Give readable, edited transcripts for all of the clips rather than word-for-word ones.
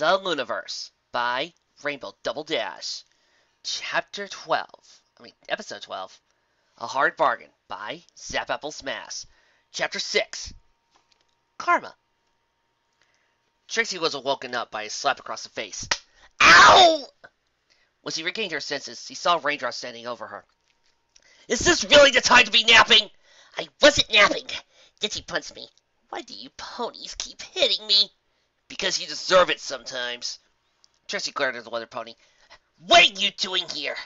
The Lunaverse by Rainbow Double Dash. Episode 12. A Hard Bargin by Zap Apple Smash. Chapter 6. Karma. Trixie was awoken up by a slap across the face. Ow! When she regained her senses, she saw Raindrop standing over her. Is this really the time to be napping? I wasn't napping. Ditzy punched me. Why do you ponies keep hitting me? Because you deserve it sometimes. Trixie glared at the weather pony. What are you doing here?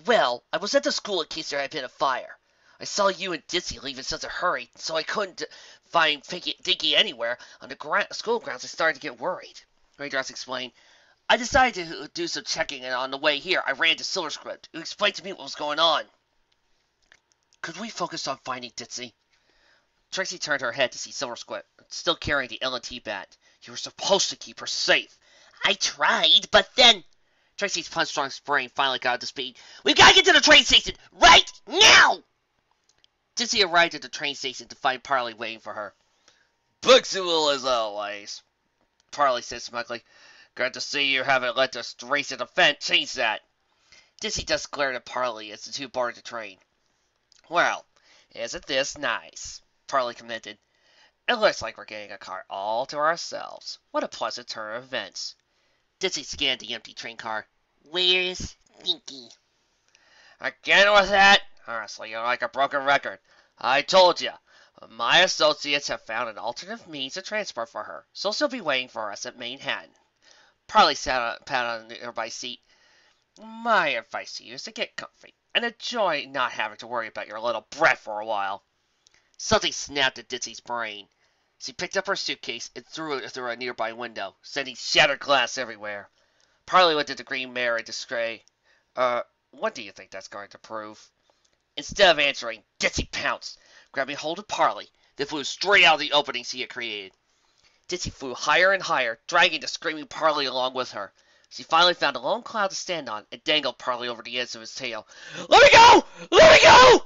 Well, I was at the school in case there had been a fire. I saw you and Ditzy leave in such a hurry, so I couldn't find Dinky anywhere on the school grounds. I started to get worried. Raindrops explained. I decided to do some checking, and on the way here, I ran into Silverscript, who explained to me what was going on. Could we focus on finding Ditzy? Trixie turned her head to see Silverscript, still carrying the L&T bat. You were supposed to keep her safe. I tried, but then... Trixie's punch-strong brain finally got up to speed. We've got to get to the train station right now! Ditzy arrived at the train station to find Parley waiting for her. Punctual as always, Parley said smugly. Glad to see you haven't let this race at the fence change that. Ditzy just glared at Parley as the two boarded the train. Well, isn't this nice? Parley commented. It looks like we're getting a car all to ourselves. What a pleasant turn of events. Ditzy scanned the empty train car. Where's Dinky? Again with that? Honestly, you're like a broken record. I told you. My associates have found an alternative means of transport for her, so she'll be waiting for us at Manehattan. Parley pat on the nearby seat. My advice to you is to get comfy and enjoy not having to worry about your little brat for a while. Something snapped at Ditzy's brain. She picked up her suitcase and threw it through a nearby window, sending shattered glass everywhere. Parley looked at the green mare in dismay. What do you think that's going to prove? Instead of answering, Ditzy pounced, grabbing hold of Parley, then flew straight out of the opening she had created. Ditzy flew higher and higher, dragging the screaming Parley along with her. She finally found a lone cloud to stand on and dangled Parley over the edge of his tail. Let me go! Let me go!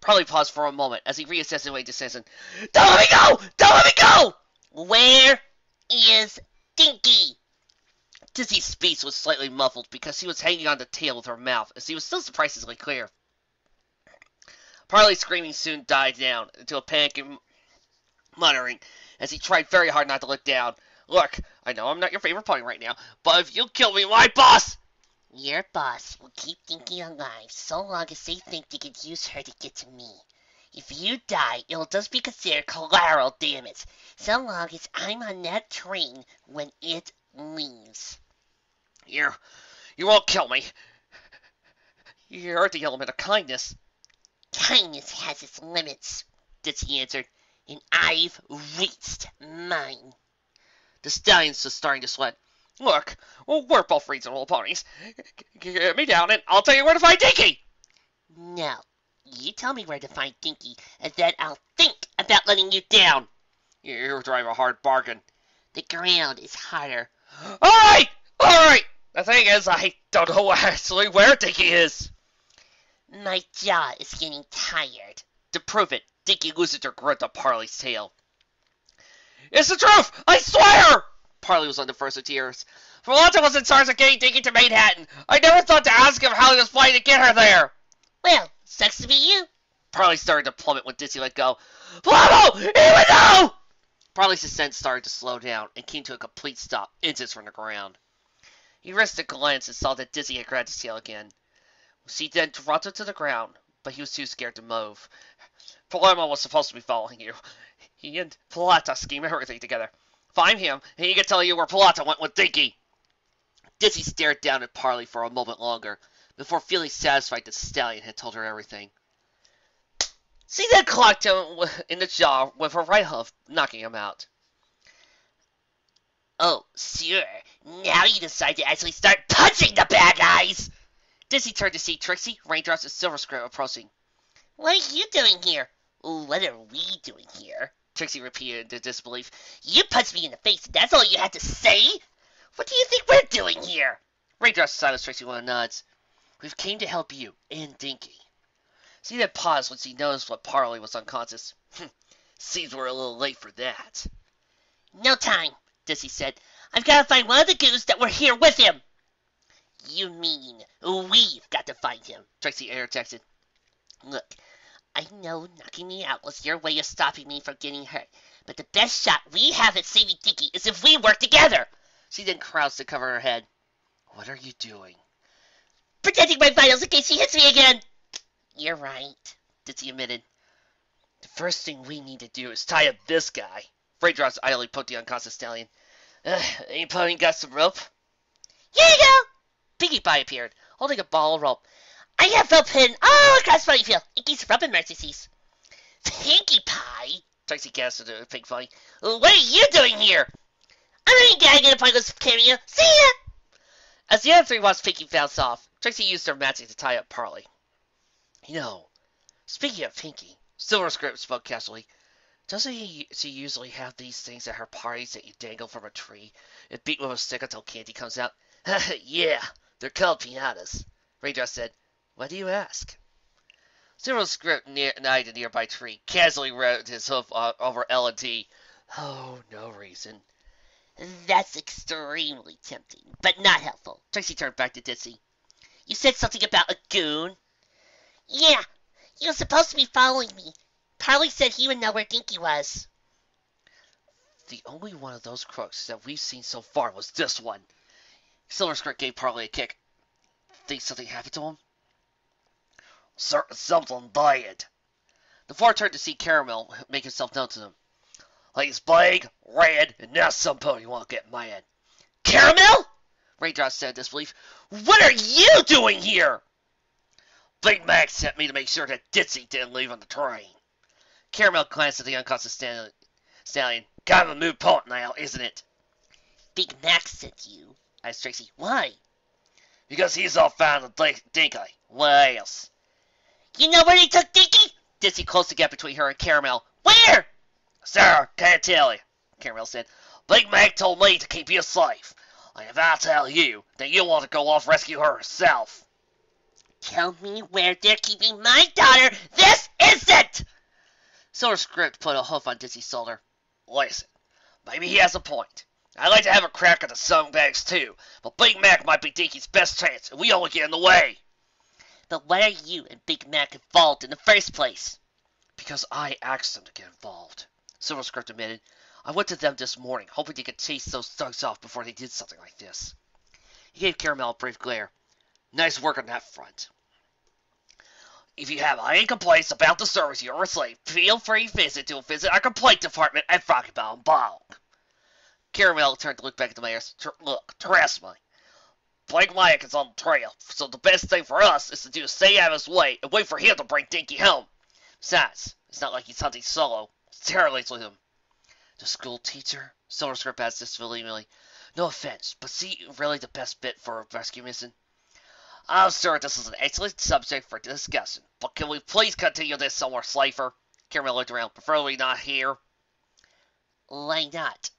Parley paused for a moment as he reassessed his way to Simpson. Don't let me go! Don't let me go! Where is Dinky? Ditzy's speech was slightly muffled because she was hanging on the tail with her mouth, as she was still surprisingly clear. Parley's screaming soon died down into a panic and muttering as he tried very hard not to look down. Look, I know I'm not your favorite pony right now, but if you kill me, my boss! Your boss will keep Dinky alive so long as they think they can use her to get to me. If you die, it'll just be considered collateral damage, so long as I'm on that train when it leaves. You won't kill me. You're the element of kindness. Kindness has its limits, Ditzy answered, and I've reached mine. The stallions was starting to sweat. Look, we're both reasonable ponies. Get me down and I'll tell you where to find Dinky! No, you tell me where to find Dinky, and then I'll think about letting you down. You drive a hard bargain. The ground is harder. Alright! Alright! The thing is, I don't know actually where Dinky is. My jaw is getting tired. To prove it, Dinky loosened her grip to Parley's tail. It's the truth! I swear! Parley was on the verge of tears. Volanta was in charge of getting Dinky to Manehattan. I never thought to ask him how he was planning to get her there. Well, sucks to be you. Parley started to plummet when Ditzy let go. Flamo! Here we go! Parley's descent started to slow down and came to a complete stop, inches from the ground. He risked a glance and saw that Ditzy had grabbed his tail again. She then dropped him to the ground, but he was too scared to move. Palermo was supposed to be following you. He and Palata scheme everything together. Find him, and he can tell you where Palata went with Dinky. Ditzy stared down at Parley for a moment longer, before feeling satisfied that Stallion had told her everything. She then clocked him in the jaw with her right hoof, knocking him out. Oh, sure. Now you decide to actually start punching the bad guys! Ditzy turned to see Trixie, Raindrops, and Silverscript approaching. What are you doing here? What are we doing here? Trixie repeated in disbelief. You punched me in the face, and that's all you had to say? What do you think we're doing here? Raindrops silenced Trixie with a nod. We've came to help you and Dinky. She then paused when she noticed what Parley was unconscious. Seems we're a little late for that. No time. Ditzy said. I've got to find one of the goons that were here with him. You mean we've got to find him, Trixie interjected. Look, I know knocking me out was your way of stopping me from getting hurt, but the best shot we have at saving Dinky is if we work together. She then crouched to cover her head. What are you doing? Protecting my vitals in case he hits me again. You're right, Ditzy admitted. The first thing we need to do is tie up this guy. Raindrops idly poked the unconscious stallion. Any pony got some rope? Here you go. Pinkie Pie appeared, holding a ball of rope. I have rope hidden all across Ponyfield in case Rope and Mercy sees. Pinkie Pie? Trixie cast into Pinkie Pie. What are you doing here? I'm only gagging a pointless cameo. See ya! As the other three watched Pinkie bounce off, Trixie used her magic to tie up Parley. You know, speaking of Pinkie, Silverscript spoke casually. Doesn't she usually have these things at her parties that you dangle from a tree and beat with a stick until candy comes out? Yeah, they're called pinatas, Raindrop said. Why do you ask? Silverscript eyed a nearby tree, casually rode his hoof over L&T. Oh, no reason. That's extremely tempting, but not helpful. Trixie turned back to Ditzy. You said something about a goon? Yeah, he was supposed to be following me. Parley said he would know where Dinky was. The only one of those crooks that we've seen so far was this one. Silverscript gave Parley a kick. Think something happened to him? Something died. The four turned to see Caramel make himself known to them. He's big, red, and now some pony won't get mad. Caramel? Raindrop said in disbelief. What are you doing here? Big Mac sent me to make sure that Ditzy didn't leave on the train. Caramel glanced at the unconscious stallion. Kind of a moot point now, isn't it? Big Mac sent you, asked Trixie. Why? Because he's all found the Dinky. What else? You know where they took Dinky? Ditzy closed the gap between her and Caramel. Where? Sir, can't tell you, Caramel said. Big Mac told me to keep you safe. And if I tell you, then you'll want to go off rescue her herself. Tell me where they're keeping my daughter this instant! Silverscript put a hoof on Ditzy's shoulder. Listen, maybe he has a point. I'd like to have a crack at the scumbags too, but Big Mac might be Dinky's best chance, and we only get in the way. But why are you and Big Mac involved in the first place? Because I asked them to get involved, Silverscript admitted. I went to them this morning, hoping they could chase those thugs off before they did something like this. He gave Caramel a brief glare. Nice work on that front. If you have any complaints about the service you received, feel free to visit our complaint department at Rocketbound Bog. Caramel turned to look back at the mayor. Look, trust me. Big Mac is on the trail, so the best thing for us is to do is stay out of his way and wait for him to bring Dinky home. Besides, it's not like he's hunting solo. It's terribly with him. The school teacher? Silverscript asked disbelievingly. No offense, but is he really the best bit for a rescue mission? I'm sure this is an excellent subject for discussion, but can we please continue this somewhere safer? Caramel looked around, preferably not here. Why not?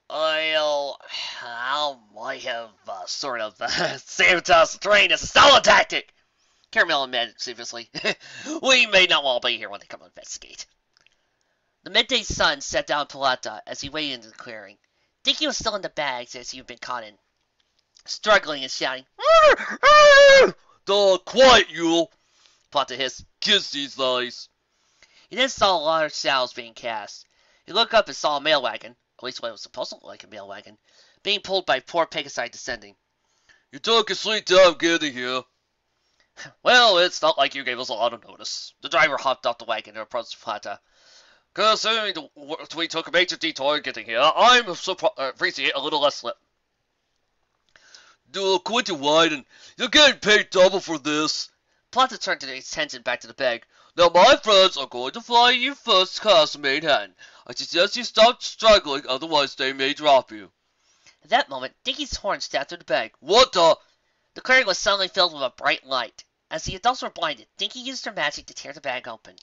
Well, I might have sort of sabotaged the train as a stalling tactic. Caramel admitted seriously. We may not want to be here when they come to investigate. The midday sun set down Palata as he waded into the clearing. Dinky was still in the bags as he had been caught in. Struggling and shouting, quiet, you! Palata hissed, kiss these lies. He then saw a lot of shadows being cast. He looked up and saw a mail wagon, at least what was supposed to look like a mail wagon, being pulled by poor Pegasi descending. You took a sweet time getting here. Well, it's not like you gave us a lot of notice. The driver hopped off the wagon and approached Plata. Considering we took a major detour getting here, I'm appreciate a little less slip. Quit your whining. You're getting paid double for this. Plata turned his attention back to the bag. Now my friends are going to fly you first class to Manehattan. I suggest you stop struggling, otherwise they may drop you. At that moment, Dinky's horn snapped through the bag. What the? The clearing was suddenly filled with a bright light. As the adults were blinded, Dinky used her magic to tear the bag open.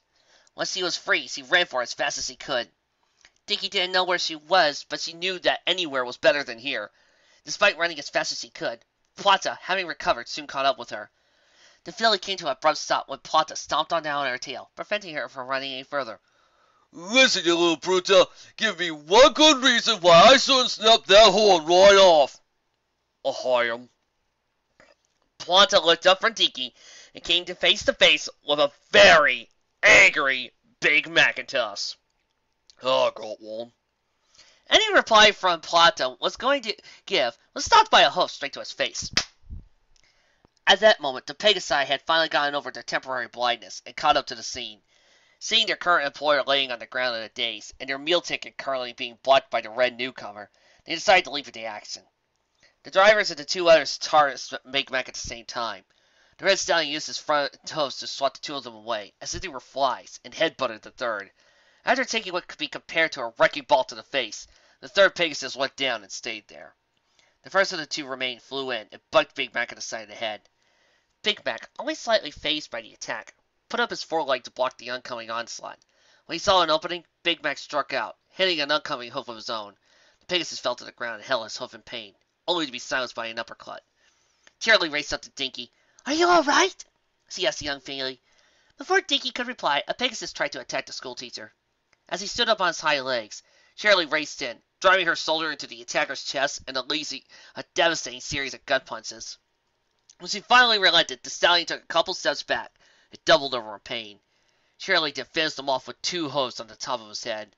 Once he was free, she ran for it as fast as he could. Dinky didn't know where she was, but she knew that anywhere was better than here. Despite running as fast as she could, Plata, having recovered, soon caught up with her. The filly came to an abrupt stop when Plata stomped on down her tail, preventing her from running any further. Listen, you little bruta, give me one good reason why I shouldn't snap that horn right off. Ahoy. Planta looked up from Tiki and came to face with a very angry Big Macintosh. I got one. Any reply from Planta was going to give was stopped by a hoof straight to his face. At that moment, the Pegasi had finally gotten over their temporary blindness and caught up to the scene. Seeing their current employer laying on the ground in a daze, and their meal ticket currently being blocked by the red newcomer, they decided to leave the action. The drivers and the two others charged Big Mac at the same time. The red stallion used his front toes to swat the two of them away, as if they were flies, and headbutted the third. After taking what could be compared to a wrecking ball to the face, the third Pegasus went down and stayed there. The first of the two remained flew in and bucked Big Mac in the side of the head. Big Mac, only slightly fazed by the attack, put up his foreleg to block the oncoming onslaught. When he saw an opening, Big Mac struck out, hitting an oncoming hoof of his own. The Pegasus fell to the ground and held his hoof in pain, only to be silenced by an uppercut. Charlie raced up to Dinky. "Are you all right?" she asked the young filly. Before Dinky could reply, a Pegasus tried to attack the schoolteacher. As he stood up on his hind legs, Charlie raced in, driving her shoulder into the attacker's chest and unleashing a devastating series of gut punches. When she finally relented, the stallion took a couple steps back and doubled over in pain. Charlie then finished him off with two hoofs on the top of his head.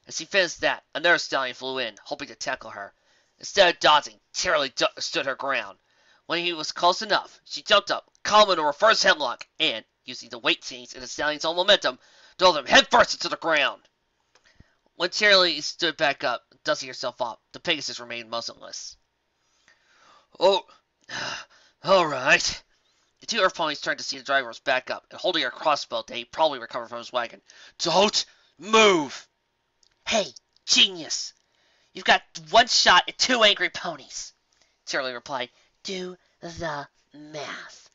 As he finished that, another stallion flew in, hoping to tackle her. Instead of dodging, Charlie stood her ground. When he was close enough, she jumped up, caught him in a reverse headlock, and, using the weight change and the stallion's own momentum, drove him headfirst into the ground. When Charlie stood back up, dusting herself off, the Pegasus remained motionless. "Oh, all right." The two earth ponies turned to see the driver was back up and holding a crossbow that he probably recovered from his wagon. "Don't move!" "Hey, genius! You've got one shot at two angry ponies," Charlie replied. "Do the math."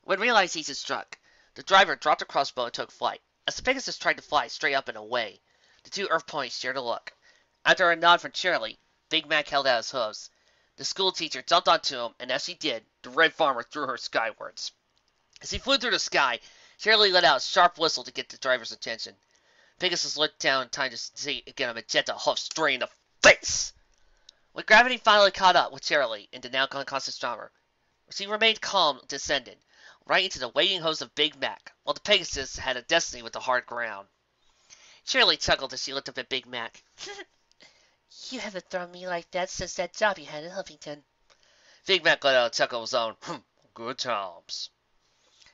When realizing he'd struck, the driver dropped the crossbow and took flight. As the Pegasus tried to fly straight up and away, the two earth ponies shared a look. After a nod from Charlie, Big Mac held out his hooves. The schoolteacher jumped onto him, and as she did, the red farmer threw her skywards. As he flew through the sky, Charlie let out a sharp whistle to get the driver's attention. Pegasus looked down in time to see again a magenta hoof straight in the face. When gravity finally caught up with Charlie and the now unconscious driver, she remained calm and descended, right into the waiting hose of Big Mac, while the Pegasus had a destiny with the hard ground. Charlie chuckled as she looked up at Big Mac. "You haven't thrown me like that since that job you had in Huffington." Big Mac let out a chuckle of his own. Good times.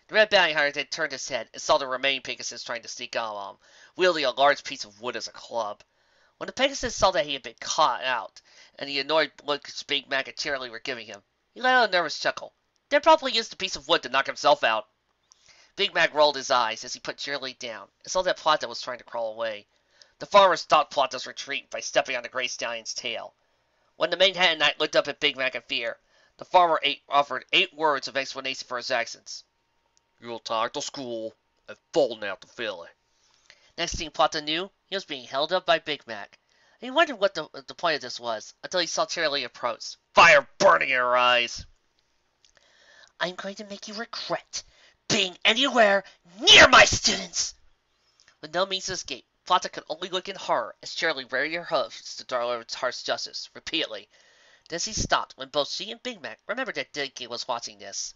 The red bounty hunter then turned his head and saw the remaining Pegasus trying to sneak out on him, wielding a large piece of wood as a club. When the Pegasus saw that he had been caught out, and the annoyed looks Big Mac and Charlie were giving him, he let out a nervous chuckle, then promptly used the piece of wood to knock himself out. Big Mac rolled his eyes as he put Charlie down and saw that Plata was trying to crawl away. The farmer stopped Plata's retreat by stepping on the gray stallion's tail. When the Manehattan knight looked up at Big Mac in fear, the farmer offered 8 words of explanation for his actions. "You'll attack the school and falling out the filly." Next thing Plata knew, he was being held up by Big Mac. And he wondered what the point of this was, until he saw Charlie approach, fire burning in her eyes. "I'm going to make you regret being anywhere near my students!" With no means of escape, Plata could only look in horror as Charlie reared her hoofs to deliver harsh justice, repeatedly. Then she stopped when both she and Big Mac remembered that Dinky was watching this.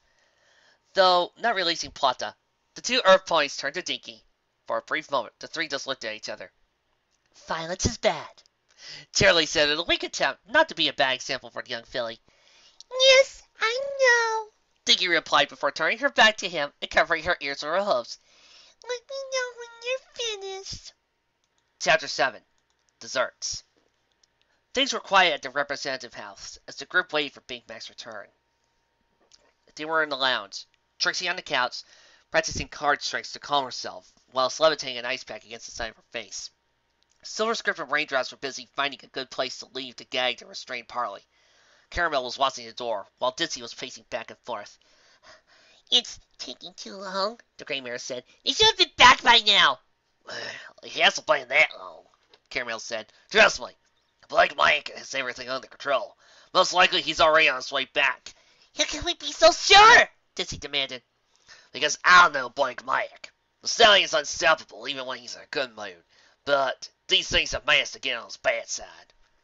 Though not releasing Plata, the two earth ponies turned to Dinky. For a brief moment, the three just looked at each other. "Violence is bad," Charlie said in a weak attempt not to be a bad example for the young filly. "Yes, I know," Dinky replied before turning her back to him and covering her ears with her hoofs. "Let me know when you're finished." Chapter 7. Desserts. Things were quiet at the representative house as the group waited for Big Mac's return. They were in the lounge, Trixie on the couch, practicing card tricks to calm herself, while levitating an ice pack against the side of her face. Silver Script and Raindrops were busy finding a good place to leave to gag the restrained Parley. Caramel was watching the door, while Ditzy was pacing back and forth. "It's taking too long," the Grey Mare said. "He should have been back by now." "He hasn't been that long," Caramel said. "Trust me, Blake Mike has everything under control. Most likely he's already on his way back." "How can we be so sure?" Ditzy demanded. "Because I know Blake Mike. The stallion's unstoppable even when he's in a good mood. But these things have managed to get on his bad side,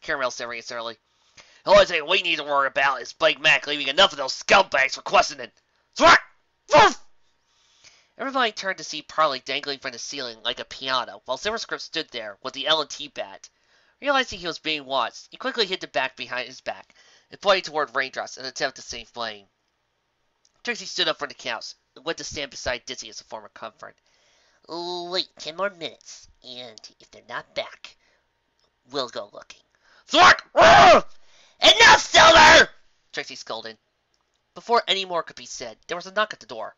Caramel said reassuringly. The only thing we need to worry about is Big Mac leaving enough of those scumbags for questioning. Thwack! Woof! Everybody turned to see Parley dangling from the ceiling like a piano, while Silverscript stood there with the L&T bat. Realizing he was being watched, he quickly hid the bat behind his back and pointed toward Raindrops in an attempt to save Flame. Trixie stood up from the couch and went to stand beside Ditzy as a form of comfort. Wait 10 more minutes, and if they're not back, we'll go looking. Thwack! Enough, Silver! Trixie scolded. Before any more could be said, there was a knock at the door.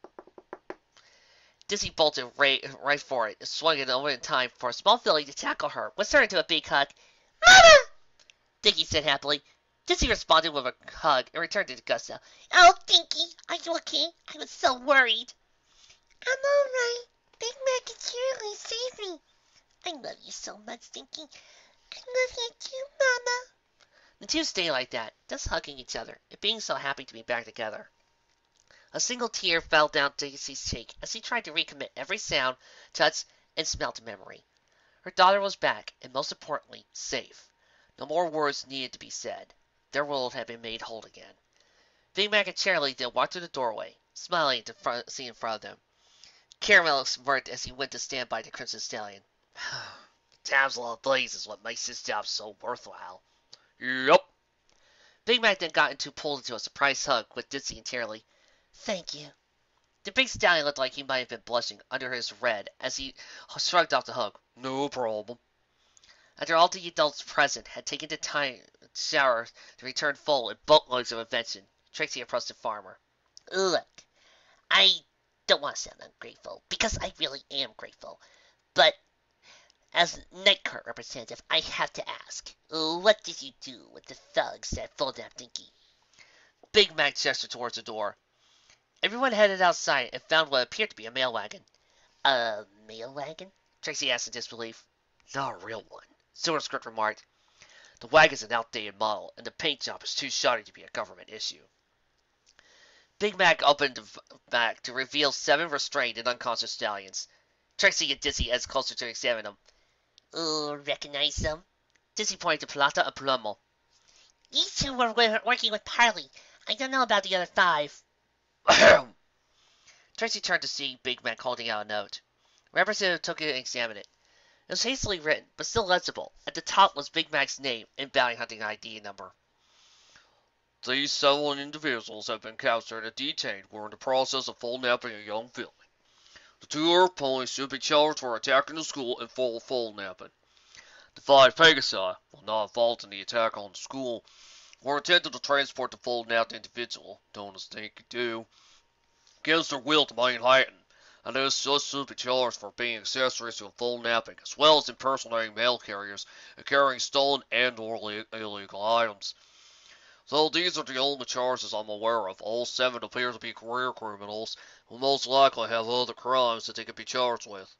Ditzy bolted right for it and swung it over in time for a small filly to tackle her, whisk her into a big hug. Mama! Dinky said happily. Ditzy responded with a hug and returned to Gusto. Oh, Dinky, are you okay? I was so worried. I'm alright. Big Macintosh saved me. I love you so much, Dinky. I love you too, Mama. The two stayed like that, just hugging each other and being so happy to be back together. A single tear fell down Ditzy's cheek as she tried to recommit every sound, touch, and smell to memory. Her daughter was back, and most importantly, safe. No more words needed to be said. Their world had been made whole again. Big Mac and Charlie then walked through the doorway, smiling at the scene in front of them. Caramel smirked as he went to stand by the Crimson Stallion. Times like these is what makes this job so worthwhile. Yup. Big Mac then got pulled into a surprise hug with Ditzy and Charlie. Thank you. The big stallion looked like he might have been blushing under his red as he shrugged off the hug. No problem. After all the adults present had taken the time shower to return full with boatloads of invention, Trixie approached the farmer. Look, I don't want to sound ungrateful, because I really am grateful, but as Night Court representative, I have to ask, what did you do with the thugs that fooled that Dinky? Big Mac gestured towards the door. Everyone headed outside and found what appeared to be a mail wagon. A mail wagon? Trixie asked in disbelief. Not a real one, Silverscript remarked. The wagon's an outdated model, and the paint job is too shoddy to be a government issue. Big Mac opened the back to reveal 7 restrained and unconscious stallions. Trixie and Ditzy edged closer to examine them. Recognize them? Ditzy pointed to Plata and Palomo. These two were working with Parley. I don't know about the other 5. Trixie turned to see Big Mac holding out a note. The representative took it and examined it. It was hastily written, but still legible. At the top was Big Mac's name and bounty hunting ID number. These 7 individuals have been captured and detained. We're in the process of kidnapping a young filly. The 2 Earth ponies should be charged for attacking the school and for kidnapping. The 5 Pegasi, while not involved in the attack on the school, were intended to transport the kidnapped individual, known as Ditzy Doo, against their will to Manehattan, and as such should be charged for being accessories to a kidnapping, as well as impersonating mail carriers and carrying stolen and or illegal items. Though these are the only charges I'm aware of, all 7 appear to be career criminals who most likely have other crimes that they could be charged with.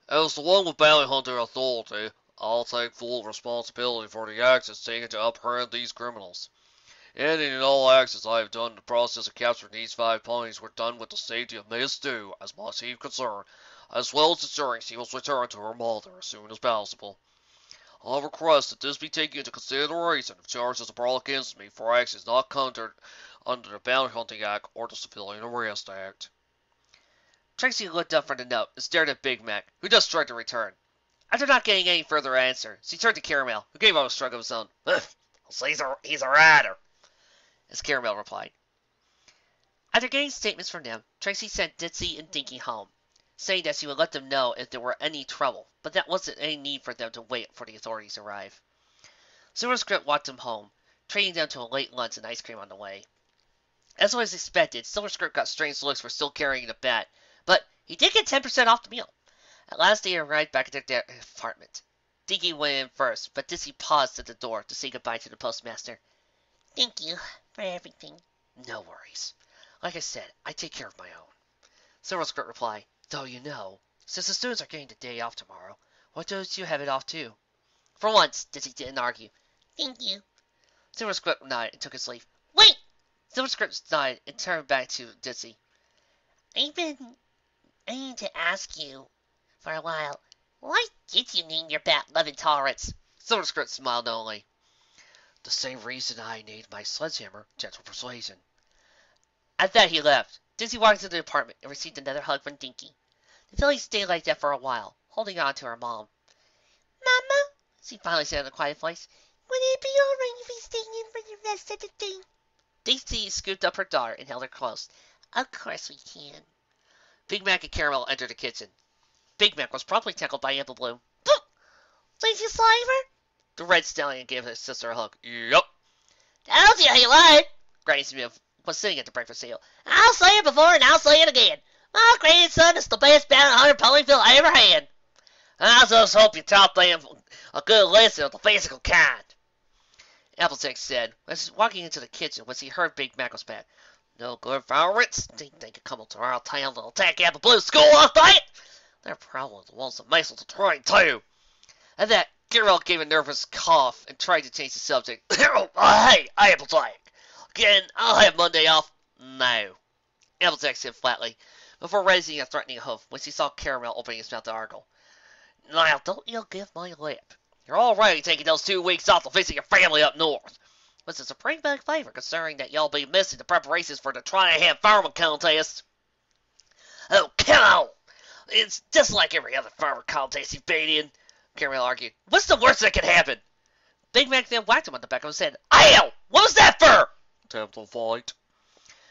As the one with bounty hunter authority, I'll take full responsibility for the actions taken to apprehend these criminals. Any and all actions I have done in the process of capturing these 5 ponies were done with the safety of Miss Doo as my chief concern, as well as ensuring she was returned to her mother as soon as possible. I request that this be taken into consideration if charges are brought against me for actions not covered under the Bounty Hunting Act or the Civilian Arrest Act. Trixie looked up from the note and stared at Big Mac, who just tried to return. After not getting any further answer, she turned to Caramel, who gave out a shrug of his own. So he's a rider, as Caramel replied. After getting statements from them, Trixie sent Ditzy and Dinky home, saying that she would let them know if there were any trouble, but that wasn't any need for them to wait for the authorities to arrive. Silverscript walked them home, treating them to a late lunch and ice cream on the way. As was expected, Silverscript got strange looks for still carrying the bat, but he did get 10% off the meal. At last they arrived back at their apartment. Dinky went in first, but Ditzy paused at the door to say goodbye to the postmaster. Thank you for everything. No worries. Like I said, I take care of my own. Silverscript replied, though you know, since the students are getting the day off tomorrow, why don't you have it off too? For once, Ditzy didn't argue. Thank you. Silverscript nodded and took his leave. Wait! Silverscript nodded and turned back to Ditzy. I need to ask you for a while. Why did you name your bat Love Intolerance? Silverscript smiled knowingly. The same reason I named my sledgehammer Gentle Persuasion. At that he left. Ditzy walked into the apartment and received another hug from Dinky. The filly stayed like that for a while, holding on to her mom. Mama, She finally said in a quiet voice, would it be alright if we stay in for the rest of the day? Ditzy scooped up her daughter and held her close. Of course we can. Big Mac and Caramel entered the kitchen. Big Mac was promptly tackled by Apple Bloom. Did you sliver? The red stallion gave his sister a hug. Yup. Told you he would. Granny Smith was sitting at the breakfast table. I'll say it before and I'll say it again. My grandson is the best bounty hunter Ponyville I ever had. I just hope you taught them a good lesson of the physical kind. Applejack said, as walking into the kitchen when he heard Big Mac was back. No good varmints. Think they could come to our town to attack Apple Blue's school off diet? They're probably the ones that Mason to train too. At that, Caramel gave a nervous cough and tried to change the subject. Hey, Applejack. Again, I'll have Monday off. No. Applejack said flatly, before raising a threatening hoof when she saw Caramel opening his mouth to argle. Now, don't you give my lip. You're already taking those 2 weeks off to visit your family up north. It's a supreme big favor considering that y'all be missing the preparations for the try-and-have farming contest. Oh, come on! It's just like every other farmer contest you've been in, Caramel argued. What's the worst that could happen? Big Mac then whacked him on the back of his head. Ow! What was that for? Time to fight.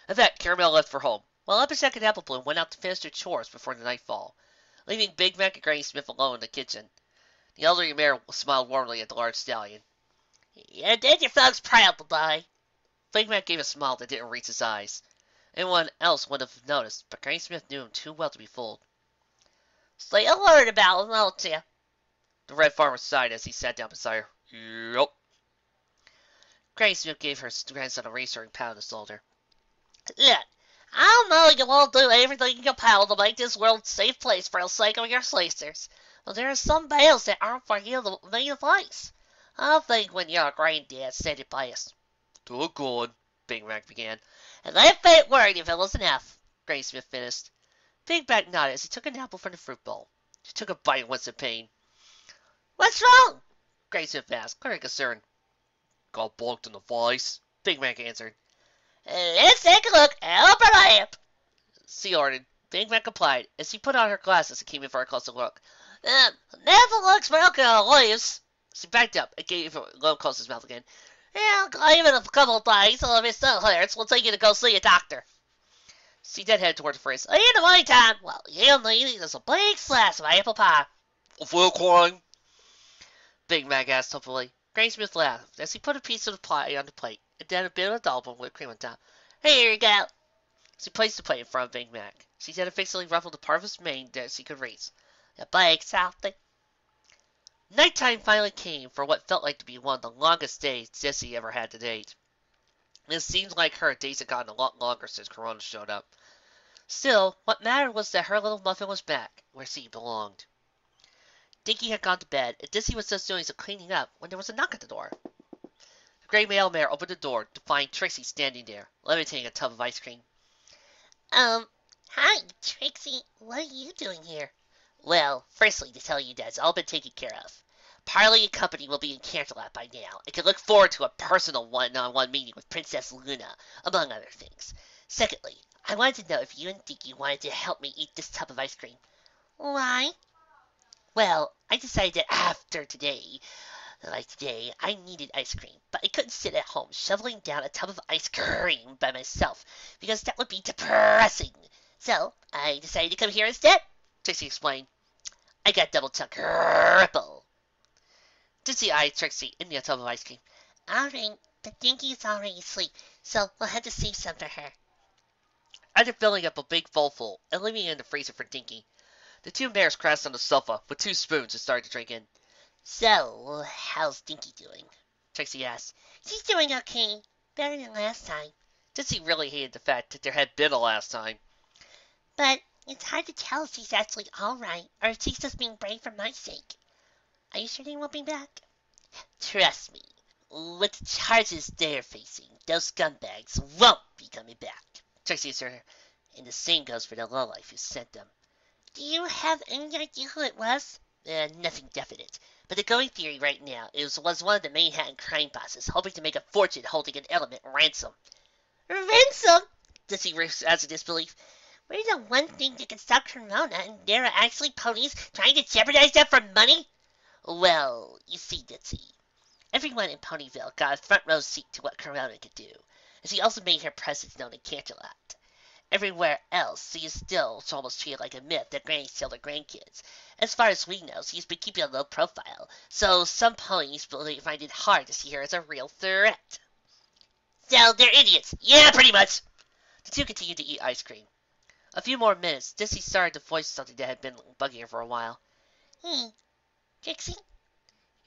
At that, Caramel left for home, while Applejack and Apple Bloom went out to finish their chores before the nightfall, leaving Big Mac and Granny Smith alone in the kitchen. The elderly mare smiled warmly at the large stallion. You did your folks proud today. Big Mac gave a smile that didn't reach his eyes. Anyone else would have noticed, but Granny Smith knew him too well to be fooled. So you learned about him, won't you? The red farmer sighed as he sat down beside her. Yup. Granny Smith gave her grandson a reassuring pat on the shoulder. Look, I know you won't do everything in your power to make this world a safe place for the sake of your sisters, but there are some battles that aren't for you to need advice. I think when your granddad said it best. Doggone, Big Mac began. And that faint word if it was enough, Granny Smith finished. Big Mac nodded as he took an apple from the fruit bowl. He took a bite and was in pain. What's wrong? Granny Smith asked, clearly concerned. Got bonked in the face, Big Mac answered. Let's take a look. Help her lamp. She ordered. Big Mac complied as he put on her glasses and came in for a closer look. Never looks broken on leaves. She backed up and gave him a low close his mouth again. Yeah, I'll give it a couple of days, so if it still hurts, we'll take you to go see a doctor. She then headed toward the fridge. In the meantime, well, you'll need is a big slice of apple pie. Full corn? Big Mac asked hopefully. Granny Smith laughed as he put a piece of the pie on the plate and then a bit of the dollop with whipped cream on top. Here you go. She placed the plate in front of Big Mac. She then affectionately ruffled the part of his mane that she could reach. A big something. Nighttime finally came for what felt like to be one of the longest days Ditzy ever had to date. It seemed like her days had gotten a lot longer since Corona showed up. Still, what mattered was that her little muffin was back, where she belonged. Dinky had gone to bed, and Ditzy was just doing some cleaning up when there was a knock at the door. The gray male mare opened the door to find Trixie standing there, levitating a tub of ice cream. Hi, Trixie. What are you doing here? Well, firstly, to tell you that's all been taken care of. Parley and company will be in Canterlot by now, and can look forward to a personal one-on-one meeting with Princess Luna, among other things. Secondly, I wanted to know if you and Dinky wanted to help me eat this tub of ice cream. Why? Well, I decided that after today, I needed ice cream, but I couldn't sit at home shoveling down a tub of ice cream by myself, because that would be depressing. So, I decided to come here instead, Trixie explained. I got double-tongue cripple. Ditzy eyed Trixie in the tub of ice cream. Alright, but Dinky's already asleep, so we'll have to save some for her. After filling up a big bowl full and leaving it in the freezer for Dinky, the two mares crashed on the sofa with 2 spoons and started to drink in. So, how's Dinky doing? Trixie asked. She's doing okay. Better than last time. Ditzy really hated the fact that there had been a last time. But it's hard to tell if she's actually alright, or if she's just being brave for my sake. Are you sure they won't be back? Trust me, with the charges they're facing, those scumbags won't be coming back. Trixie assured her. And the same goes for the lowlife who sent them. Do you have any idea who it was? Nothing definite. But the going theory right now was one of the Manehattan crime bosses hoping to make a fortune holding an element ransom. Ransom? Ditzy as a disbelief. We're the one thing that can stop Corona, and there are actually ponies trying to jeopardize that for money? Well, you see, Ditzy, everyone in Ponyville got a front row seat to what Corona could do, and she also made her presence known in Canterlot. Everywhere else, she is still almost treated like a myth that grannies tell their grandkids. As far as we know, she's been keeping a low profile, so some ponies find it hard to see her as a real threat. So they're idiots. Yeah, pretty much. The two continued to eat ice cream. A few more minutes, Ditzy started to voice something that had been bugging her for a while. Hey, Trixie,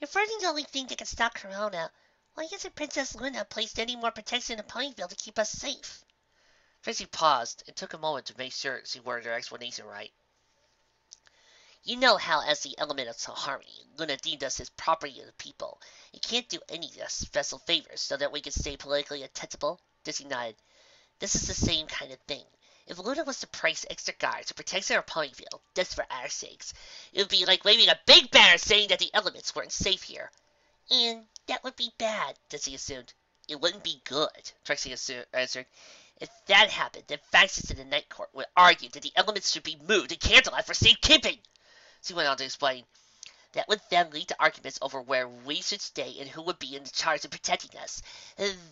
if we're the only thing that can stop Corona, why hasn't Princess Luna placed any more protection in Ponyville to keep us safe? Trixie paused and took a moment to make sure she worded her explanation right. You know how, as the element of harmony, Luna deemed us as property of the people. You can't do any of us special favors so that we can stay politically untouchable? Ditzy nodded. This is the same kind of thing. If Luna was to price extra guards to protect our Ponyville, just for our sakes, it would be like waving a big banner saying that the elements weren't safe here. And that would be bad, Ditzy assumed. It wouldn't be good, Trixie answered. If that happened, then factions in the Night Court would argue that the elements should be moved to Canterlot for safekeeping. She went on to explain. That would then lead to arguments over where we should stay and who would be in charge of protecting us.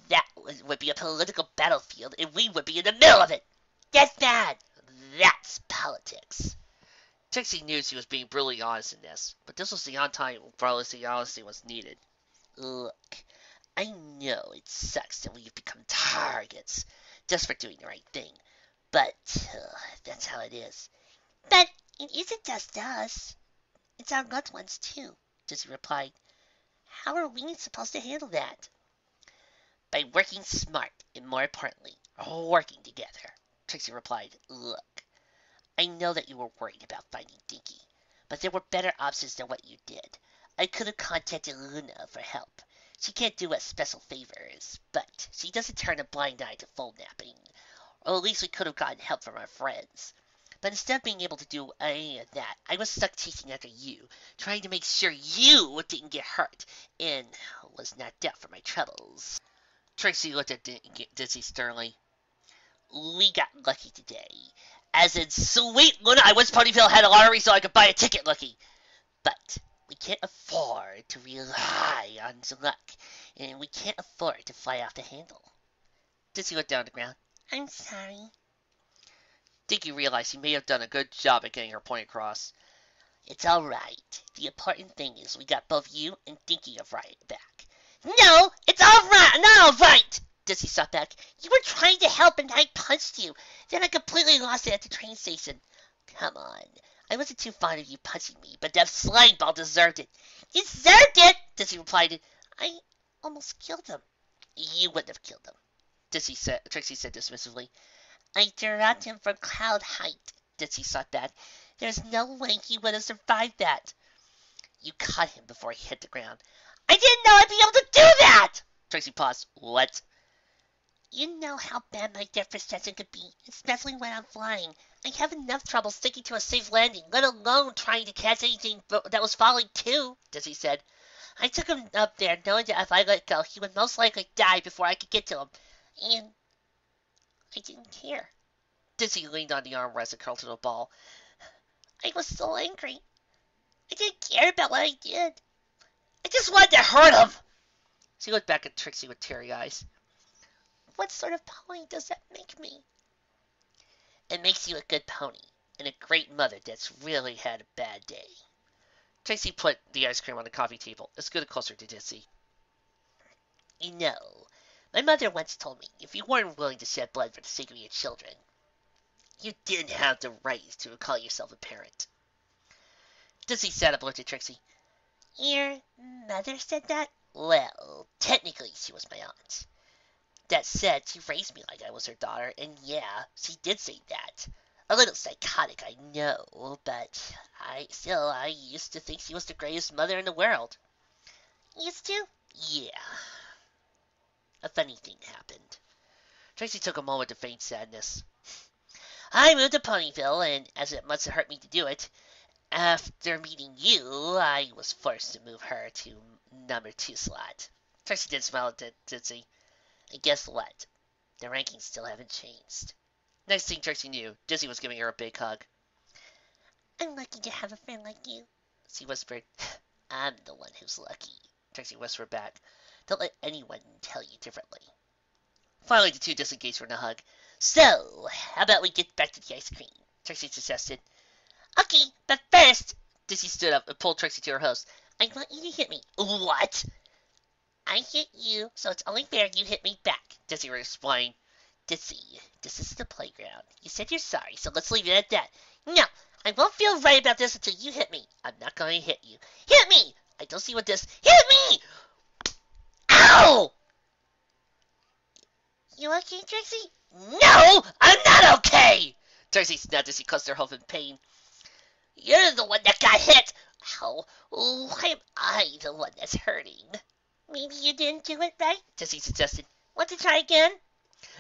That would be a political battlefield, and we would be in the middle of it. That's bad. That's politics. Trixie knew she was being brutally honest in this, but this was the on time where the honesty was needed. Look, I know it sucks that we've become targets just for doing the right thing, but that's how it is. But it isn't just us. It's our loved ones, too, Ditzy replied. How are we supposed to handle that? By working smart, and more importantly, working together, Trixie replied. Look, I know that you were worried about finding Dinky, but there were better options than what you did. I could have contacted Luna for help. She can't do us special favors, but she doesn't turn a blind eye to phone napping. Or at least we could have gotten help from our friends. But instead of being able to do any of that, I was stuck chasing after you, trying to make sure you didn't get hurt, and was knocked out for my troubles. Trixie looked at Ditzy sternly. We got lucky today. As in, sweet Luna, I wish Ponyville had a lottery so I could buy a ticket lucky. But we can't afford to rely on some luck, and we can't afford to fly off the handle. Ditzy went down to the ground. I'm sorry. Dinky realized he may have done a good job at getting her point across. It's all right. The important thing is we got both you and Dinky right back. No, it's all right. Not all right, Ditzy shot back. You were trying to help and I punched you. Then I completely lost it at the train station. Come on. I wasn't too fond of you punching me, but that slime ball deserved it. Deserved it, Ditzy replied. I almost killed him. You wouldn't have killed him, Trixie said dismissively. I dropped him from cloud height, Ditzy shot back. There's no way he would have survived that. You caught him before he hit the ground. I didn't know I'd be able to do that! Trixie paused. What? You know how bad my depth perception could be, especially when I'm flying. I have enough trouble sticking to a safe landing, let alone trying to catch anything that was falling too, Ditzy said. I took him up there knowing that if I let go, he would most likely die before I could get to him. And I didn't care. Ditzy leaned on the armrest and curled to the ball. I was so angry. I didn't care about what I did. I just wanted to hurt him. She looked back at Trixie with teary eyes. What sort of pony does that make me? It makes you a good pony, and a great mother that's really had a bad day. Trixie put the ice cream on the coffee table and scooted closer to Ditzy. You know, my mother once told me if you weren't willing to shed blood for the sake of your children, you didn't have the right to call yourself a parent. Ditzy sat up and looked at Trixie. Your mother said that? Well, technically she was my aunt. That said, she raised me like I was her daughter, and yeah, she did say that. A little psychotic, I know, but I used to think she was the greatest mother in the world. Used to? Yeah. A funny thing happened. Trixie took a moment to feign sadness. I moved to Ponyville, and as it must have hurt me to do it, After meeting you, I was forced to move her to number 2 slot. Trixie did smile at Ditzy. And guess what? The rankings still haven't changed. Next thing Trixie knew, Ditzy was giving her a big hug. I'm lucky to have a friend like you, she whispered. I'm the one who's lucky, Trixie whispered back. Don't let anyone tell you differently. Finally, the two disengaged from the hug. So, how about we get back to the ice cream? Trixie suggested. Okay, but first, Ditzy stood up and pulled Trixie to her host. I want you to hit me. What? I hit you, so it's only fair you hit me back, Ditzy explained. Ditzy, this is the playground. You said you're sorry, so let's leave it at that. No, I won't feel right about this until you hit me. I'm not going to hit you. Hit me! I don't see what this... Hit me! Ow! You okay, Trixie? No! I'm not okay! Trixie snapped as he cussed her hoof in pain. You're the one that got hit! Ow! Why am I the one that's hurting? Maybe you didn't do it right? Ditzy suggested. Want to try again?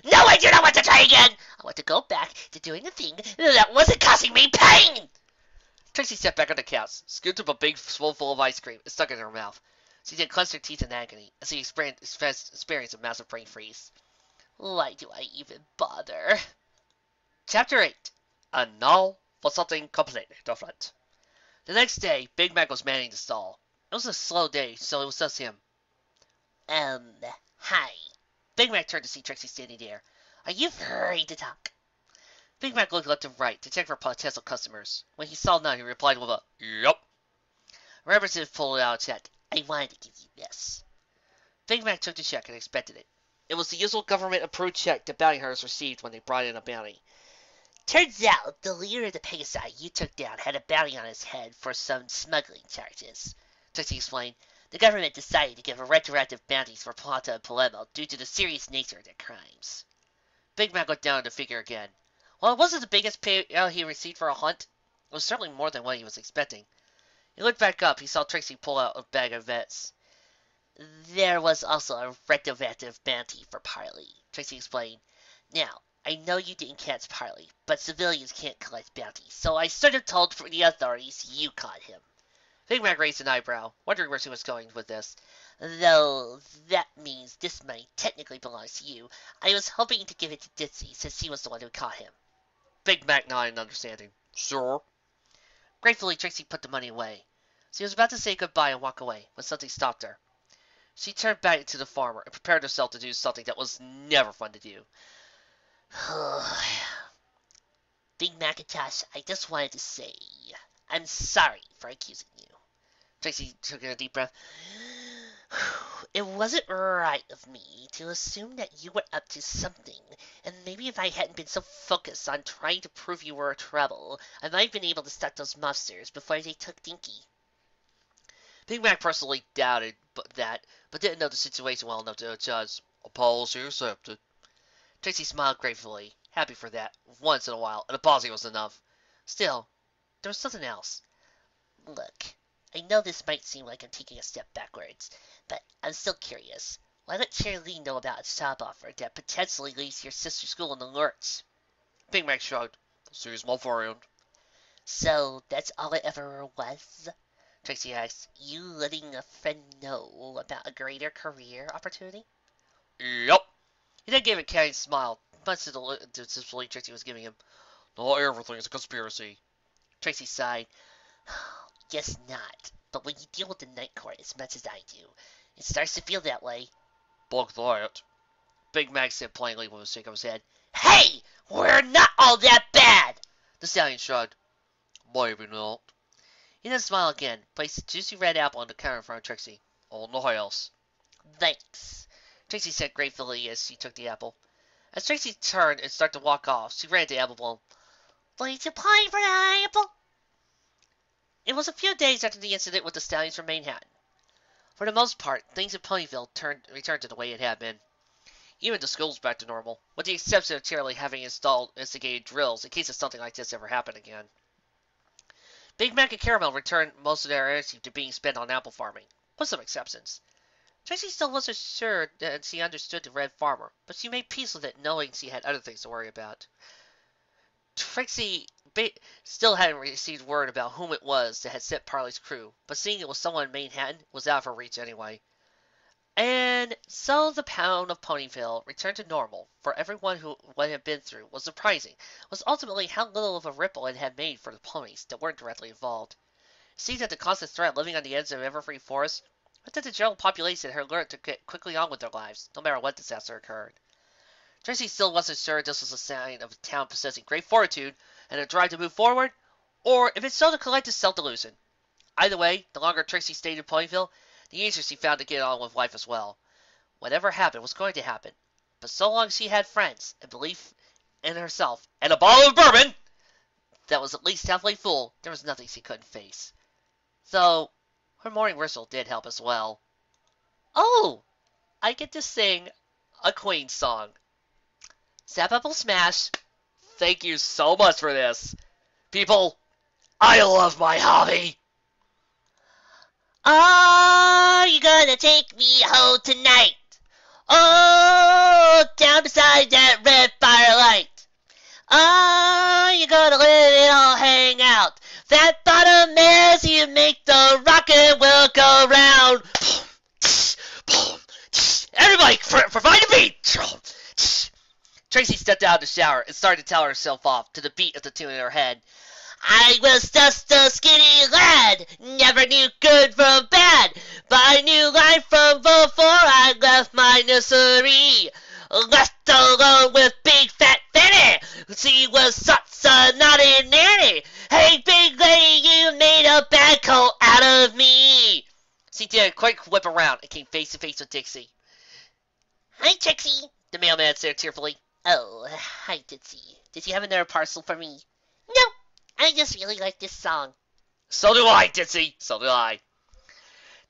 No, I do not want to try again! I want to go back to doing a thing that wasn't causing me pain! Trixie sat back on the couch, scooped up a big spoonful of ice cream, and stuck it in her mouth. She then clenched her teeth in agony as she experienced a massive brain freeze. Why do I even bother? Chapter 8. And now for something completely different. The next day, Big Mac was manning the stall. It was a slow day, so it was just him. Hi. Big Mac turned to see Trixie standing there. Are you free to talk? Big Mac looked left and right to check for potential customers. When he saw none, he replied with a, Yup. A representative pulled out a check. I wanted to give you this. Big Mac took the check and inspected it. It was the usual government-approved check that bounty hunters received when they brought in a bounty. Turns out, the leader of the Pegasi you took down had a bounty on his head for some smuggling charges. Trixie explained. The government decided to give a retroactive bounties for Plata and Palermo due to the serious nature of their crimes. Big Mac looked down at the figure again. While it wasn't the biggest payout he received for a hunt, it was certainly more than what he was expecting. He looked back up. He saw Trixie pull out a bag of vets. There was also a retroactive bounty for Parley, Trixie explained. Now, I know you didn't catch Parley, but civilians can't collect bounties, so I sort of told for the authorities you caught him. Big Mac raised an eyebrow, wondering where she was going with this. Though that means this money technically belongs to you, I was hoping to give it to Ditzy since he was the one who caught him. Big Mac nodded in understanding. Sure. Gratefully, Trixie put the money away. She was about to say goodbye and walk away when something stopped her. She turned back to the farmer and prepared herself to do something that was never fun to do. Big Macintosh, I just wanted to say, I'm sorry for accusing you. Trixie took a deep breath. It wasn't right of me to assume that you were up to something, and maybe if I hadn't been so focused on trying to prove you were trouble, I might have been able to stop those monsters before they took Dinky. Big Mac personally doubted that, but didn't know the situation well enough to judge. Apology accepted. Trixie smiled gratefully, happy for that, once in a while, and a apology was enough. Still, there was something else. Look, I know this might seem like I'm taking a step backwards, but I'm still curious. Why let Cherry know about a job offer that potentially leaves your sister's school in the lurch? Big Mac shrugged. She's my friend. So that's all it ever was? Trixie asked. You letting a friend know about a greater career opportunity? Yup. He then gave a kind smile, much to the disbelief Trixie was giving him. Not everything's a conspiracy. Trixie sighed. Guess not. But when you deal with the night court as much as I do, it starts to feel that way. Bug that. Big Mac said plainly with a shake of his head. Hey! We're not all that bad! The stallion shrugged. Maybe not. He then smiled again, placed a juicy red apple on the counter in front of Trixie. On the house. Thanks. Trixie said gratefully as she took the apple. As Trixie turned and started to walk off, she ran to the apple bowl. Will you pay for the apple? It was a few days after the incident with the stallions from Manehattan. For the most part, things in Ponyville returned to the way it had been. Even the school's back to normal, with the exception of Charlie having instigated drills in case of something like this ever happened again. Big Mac and Caramel returned most of their energy to being spent on apple farming, with some exceptions. Trixie still wasn't sure that she understood the Red Farmer, but she made peace with it knowing she had other things to worry about. Trixie still hadn't received word about whom it was that had sent Parley's crew, but seeing it was someone in Manehattan was out of her reach anyway. And so the pound of Ponyville returned to normal, for everyone who what it had been through was surprising, was ultimately how little of a ripple it had made for the ponies that weren't directly involved. It seemed that the constant threat living on the edge of Everfree Forest meant that the general population had learned to get quickly on with their lives, no matter what disaster occurred. Tracy still wasn't sure this was a sign of a town possessing great fortitude and a drive to move forward, or if it showed a collective self-delusion. Either way, the longer Tracy stayed in Ponyville, the easier she found to get on with life as well. Whatever happened was going to happen, but so long as she had friends and belief in herself and a bottle of bourbon that was at least halfway full, there was nothing she couldn't face. Though, her morning ritual did help as well. Oh! I get to sing a Queen song. Zap Apple Smash, thank you so much for this. People, I love my hobby. Are you gonna take me home tonight? Oh, down beside that red firelight. Are you gonna let it all hang out? That bottom as you make the rocket will go round. Everybody, provide a beat. Tracy stepped out of the shower and started to tell herself off to the beat of the tune in her head. I was just a skinny lad, never knew good from bad, but I knew life from before I left my nursery. Left alone with big fat Fanny, she was such a naughty nanny. Hey, big lady, you made a bad coat out of me. She did a quick whip around and came face to face with Dixie. Hi, Trixie, the mailman said tearfully. Oh, hi, Ditzy. Did you have another parcel for me? No, I just really like this song. So do I, Ditzy. So do I.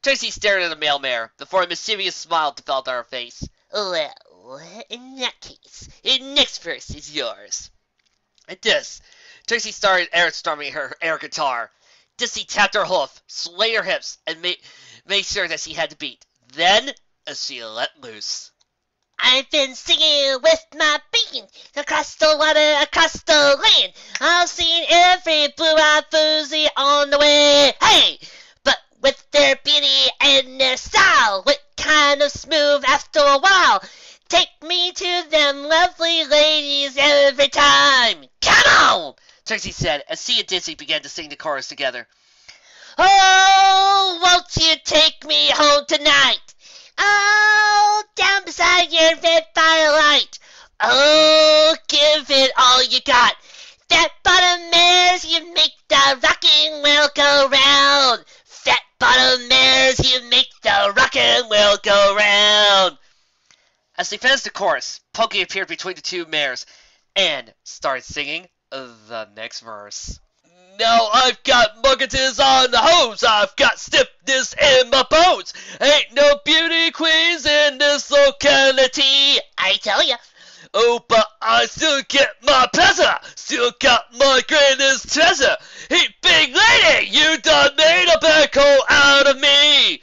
Tracy stared at the mailman before a mischievous smile developed on her face. Well, in that case, the next verse is yours. At this, Tracy started air strumming her air guitar. Ditsy tapped her hoof, swayed her hips, and made sure that she had the beat. Then, as she let loose. I've been singing with my band across the water, across the land. I've seen every blue-eyed foozy on the way. Hey! But with their beauty and their style, what kind of smooth after a while? Take me to them lovely ladies every time. Come on! Trixie said as she and Ditzy began to sing the chorus together. Oh, won't you take me home tonight? Oh, down beside your red firelight. Oh, give it all you got. That bottom mares, you make the rocking wheel go round. Fat bottom mares, you make the rocking wheel go round. As they finished the chorus, Pokey appeared between the two mares and started singing the next verse. Now I've got muggins on the hose, I've got stiffness in my bones. Ain't no beauty queens in this locality, I tell ya. Oh, but I still get my pleasure, still got my greatest treasure. Hey, big lady, you done made a bad coat out of me.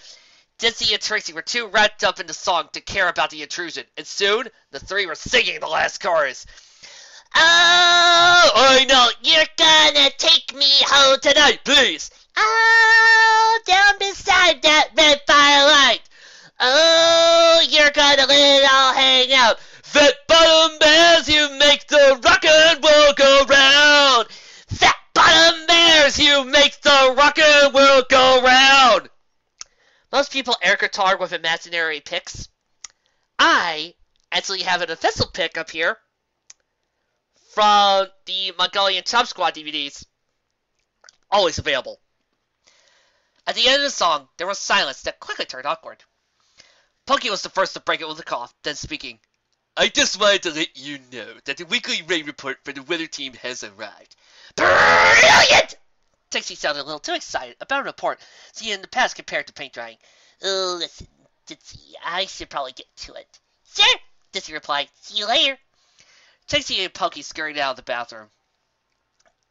Ditzy and Tracy were too wrapped up in the song to care about the intrusion, and soon the three were singing the last chorus. Oh, I know you're gonna take me home tonight, please. Oh, down beside that red firelight. Oh, you're gonna let it all hang out. Fat bottom bears, you make the rockin' world go round. Fat bottom bears, you make the rockin' world go round. Most people air guitar with imaginary picks. I actually have an official pick up here from the Mongolian Chop Squad DVDs. Always available. At the end of the song, there was silence that quickly turned awkward. Pokey was the first to break it with a cough, then speaking. I just wanted to let you know that the weekly raid report for the weather team has arrived. Brilliant! Trixie sounded a little too excited about a report she in the past compared to paint drying. Oh, listen, Ditzy, I should probably get to it. Sure, Ditzy replied. See you later. Trixie and Pokey scurried out of the bathroom.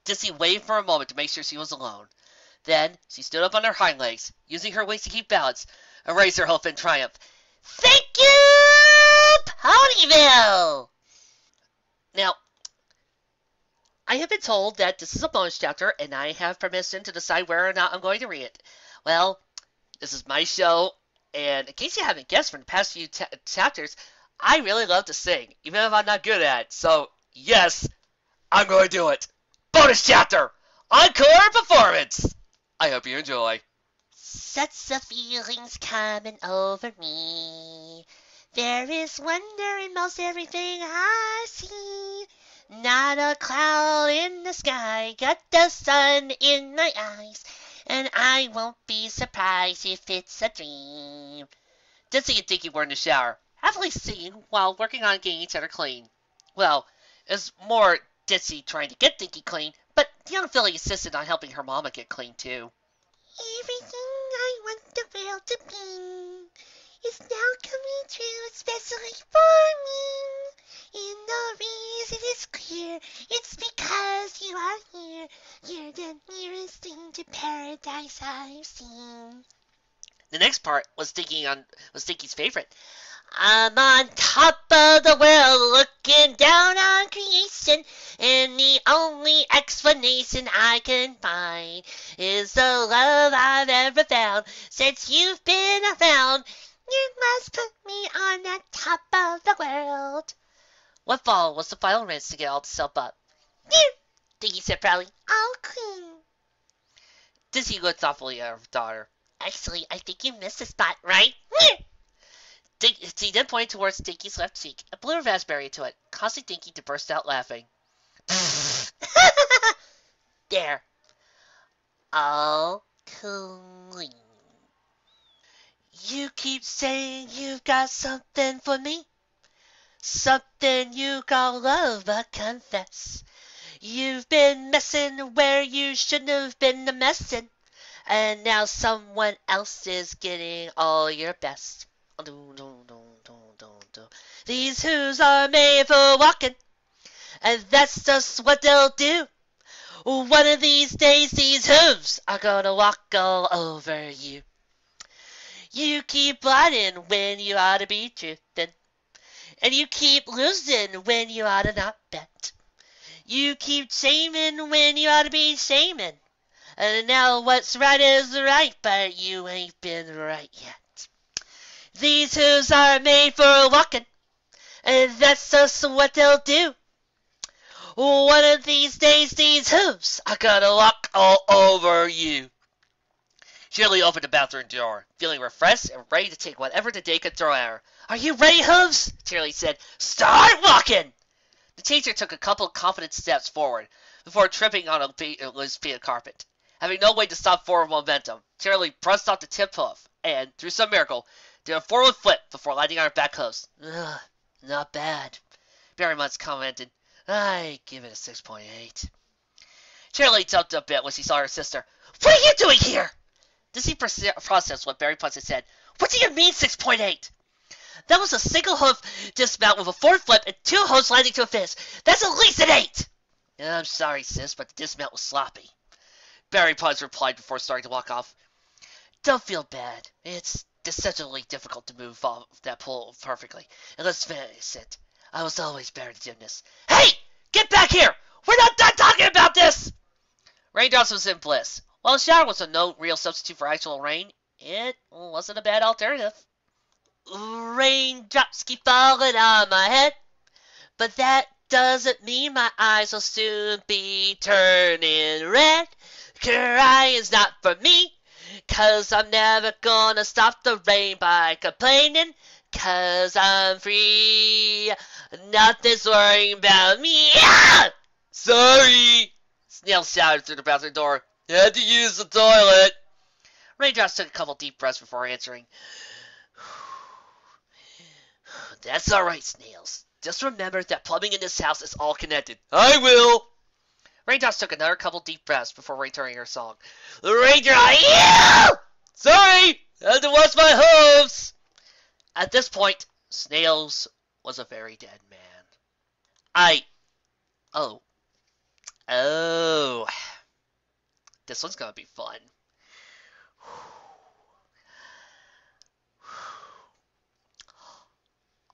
Ditzy waited for a moment to make sure she was alone. Then she stood up on her hind legs, using her wings to keep balance, and raised her hoof in triumph. Thank you, Ponyville! Now, I have been told that this is a bonus chapter, and I have permission to decide whether or not I'm going to read it. Well, this is my show, and in case you haven't guessed from the past few chapters, I really love to sing, even if I'm not good at it. So, yes, I'm going to do it. Bonus chapter! Encore performance! I hope you enjoy. Such a feeling's coming over me. There is wonder in most everything I see. Not a cloud in the sky, got the sun in my eyes, and I won't be surprised if it's a dream. Ditzy and Dinky were in the shower, happily singing while working on getting each other clean. Well, it's more Ditzy trying to get Dinky clean, but the young filly insisted on helping her mama get clean too. Everything I want the world to be is now coming true, especially for me. And the reason is clear, it's because you are here. You're the nearest thing to paradise I've seen. The next part was Dinky's favorite. I'm on top of the world looking down on creation, and the only explanation I can find is the love I've ever found since you've been around. You must put me on the top of the world. What followed was the final rinse to get all the soap up. Dinky said proudly, All clean. Dizzy looked thoughtfully at her daughter. Actually, I think you missed a spot, right? He then pointed towards Dinky's left cheek and blew a raspberry into it, causing Dinky to burst out laughing. There. All clean. You keep saying you've got something for me, something you call love, but confess you've been messing where you shouldn't have been messing, and now someone else is getting all your best. These hooves are made for walking, and that's just what they'll do. One of these days, these hooves are gonna walk all over you. You keep lying when you ought to be truthing, and you keep losing when you ought to not bet. You keep shaming when you ought to be shaming, and now what's right is right, but you ain't been right yet. These hooves are made for walking, and that's just what they'll do. One of these days, these hooves are gonna walk all over you. Shirley opened the bathroom door, feeling refreshed and ready to take whatever the day could throw at her. Are you ready, Hooves? Shirley said. Start walking! The teacher took a couple of confident steps forward before tripping on a loose piece of carpet. Having no way to stop forward momentum, Shirley pressed off the tip hoof and, through some miracle, did a forward flip before landing on her back hooves. Ugh, not bad. Barry Muntz commented. I give it a 6.8. Shirley jumped a bit when she saw her sister. What are you doing here? Dizzy processed what Barry Muntz had said. What do you mean 6.8? That was a single hoof dismount with a forward flip and two hooves landing to a fist. That's at least an 8! I'm sorry, sis, but the dismount was sloppy. Barry Muntz replied before starting to walk off. Don't feel bad. It's deceptively difficult to move off that pole perfectly. And let's face it, I was always better at gymnasts. Hey! Get back here! We're not done talking about this! Raindrops was in bliss. While the shower was no real substitute for actual rain, it wasn't a bad alternative. Raindrops keep falling on my head, but that doesn't mean my eyes will soon be turning red. Crying's not for me, 'cause I'm never gonna stop the rain by complaining, 'cause I'm free. Nothing's worrying about me. Ah! Sorry! Snail shouted through the bathroom door. Had to use the toilet. Raindrops took a couple deep breaths before answering. That's alright, Snails. Just remember that plumbing in this house is all connected. I will! Raindrops took another couple deep breaths before returning her song. Raindrop, yeah! Sorry! Had to wash my hooves! At this point, Snails was a very dead man. Oh. This one's gonna be fun.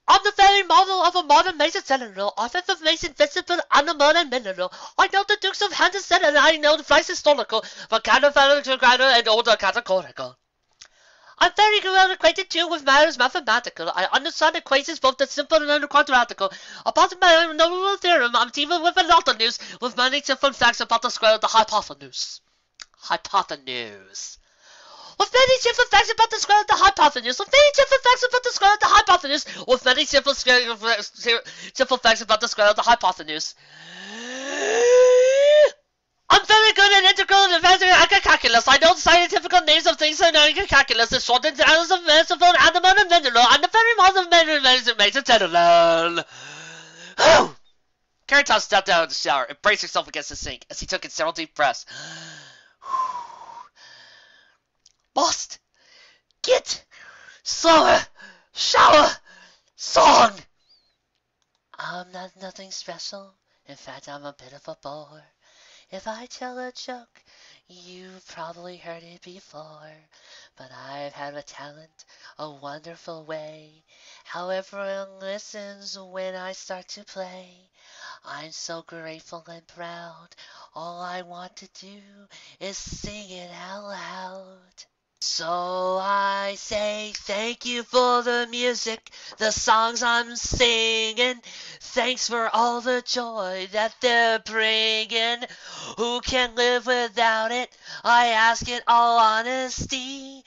I'm the very model of a modern Mason Senator. I've information visible animal and mineral. I know the Dukes of Henderson and I know the flights historical, but counterfactual and older categorical. I'm very well acquainted too with matters mathematical. I understand equations both the simple and the quadratical. About my noble theorem, I'm dealing with a lot of news, with many different facts about the square of the hypotenuse. Hypotenuse. With many different facts about the square of the hypotenuse. With many different facts about the square of the hypotenuse. With many different facts about the square of the hypotenuse. I'm very good at integral and advanced calculus. I know the scientific names of things in calculus. The short and analysis of vegetable, animal, and mineral. I'm the very model of Mason Senator. Caritas stepped out of the shower and braced herself against the sink as he took in several deep breaths. Must get slower shower song. I'm not nothing special. In fact, I'm a bit of a bore. If I tell a joke, you've probably heard it before. But I've had a talent, a wonderful way. How everyone listens when I start to play. I'm so grateful and proud. All I want to do is sing it out loud. So I say thank you for the music, the songs I'm singing. Thanks for all the joy that they're bringing. Who can live without it? I ask in all honesty.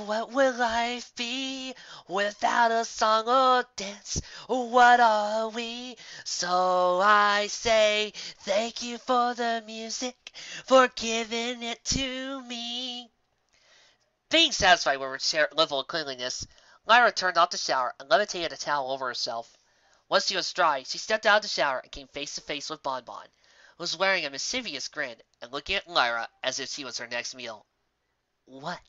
What would life be without a song or dance? What are we? So I say thank you for the music, for giving it to me. Being satisfied with her level of cleanliness, Lyra turned off the shower and levitated a towel over herself. Once she was dry, she stepped out of the shower and came face to face with Bonbon, who was wearing a mischievous grin and looking at Lyra as if she was her next meal. What?